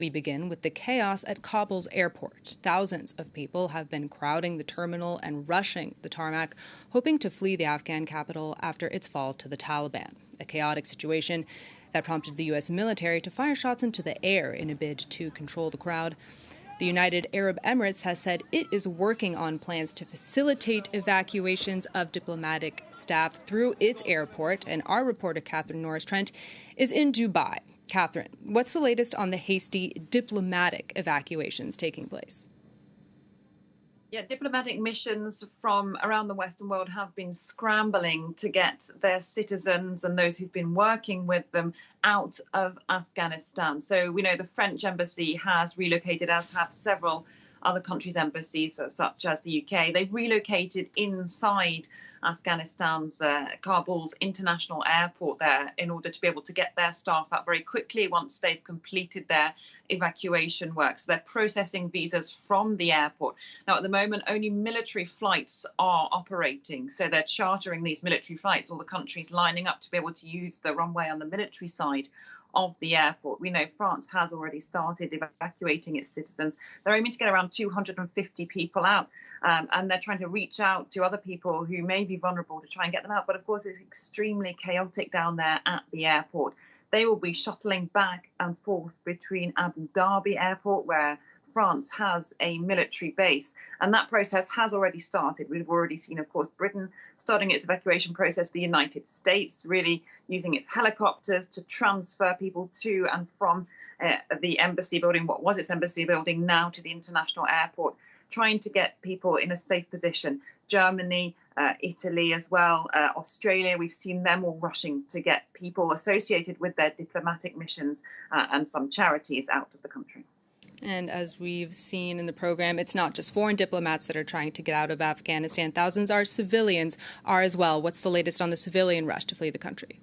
We begin with the chaos at Kabul's airport. Thousands of people have been crowding the terminal and rushing the tarmac, hoping to flee the Afghan capital after its fall to the Taliban. A chaotic situation that prompted the U.S. military to fire shots into the air in a bid to control the crowd. The United Arab Emirates has said it is working on plans to facilitate evacuations of diplomatic staff through its airport, and our reporter, Catherine Norris-Trent, is in Dubai. Catherine, what's the latest on the hasty diplomatic evacuations taking place? Yeah, diplomatic missions from around the Western world have been scrambling to get their citizens and those who've been working with them out of Afghanistan. So we know the French embassy has relocated, as have several other countries' embassies, such as the UK. They've relocated inside Afghanistan's Kabul's international airport there in order to be able to get their staff out very quickly once they've completed their evacuation work. So they're processing visas from the airport. Now, at the moment, only military flights are operating. So they're chartering these military flights, all the countries lining up to be able to use the runway on the military side of the airport. We know France has already started evacuating its citizens. They're aiming to get around 250 people out, and they're trying to reach out to other people who may be vulnerable to try and get them out. But of course, it's extremely chaotic down there at the airport. They will be shuttling back and forth between Abu Dhabi airport, where France has a military base, and that process has already started. We've already seen, of course, Britain starting its evacuation process, the United States really using its helicopters to transfer people to and from the embassy building, what was its embassy building, now to the international airport, trying to get people in a safe position. Germany, Italy as well, Australia, we've seen them all rushing to get people associated with their diplomatic missions and some charities out of the country. And as we've seen in the program, it's not just foreign diplomats that are trying to get out of Afghanistan. Thousands of civilians are as well. What's the latest on the civilian rush to flee the country?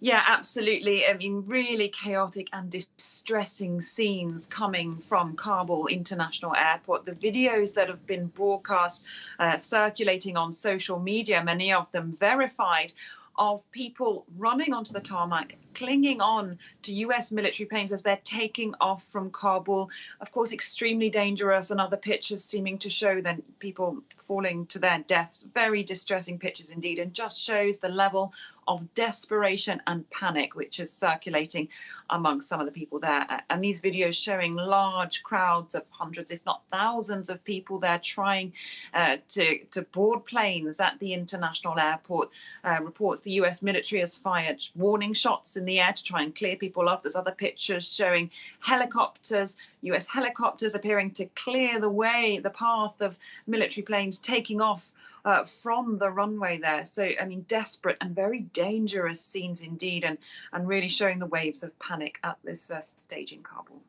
Yeah, absolutely. I mean, really chaotic and distressing scenes coming from Kabul International Airport. The videos that have been broadcast, circulating on social media, many of them verified, of people running onto the tarmac, clinging on to US military planes as they're taking off from Kabul. Of course, extremely dangerous, and other pictures seeming to show then people falling to their deaths. Very distressing pictures indeed, and just shows the level of desperation and panic which is circulating amongst some of the people there. And these videos showing large crowds of hundreds, if not thousands of people there trying to board planes at the international airport. Reports the US military has fired warning shots in the air to try and clear people off. There's other pictures showing helicopters, US helicopters appearing to clear the way, the path of military planes taking off from the runway there. So, I mean, desperate and very dangerous scenes indeed, and really showing the waves of panic at this stage in Kabul.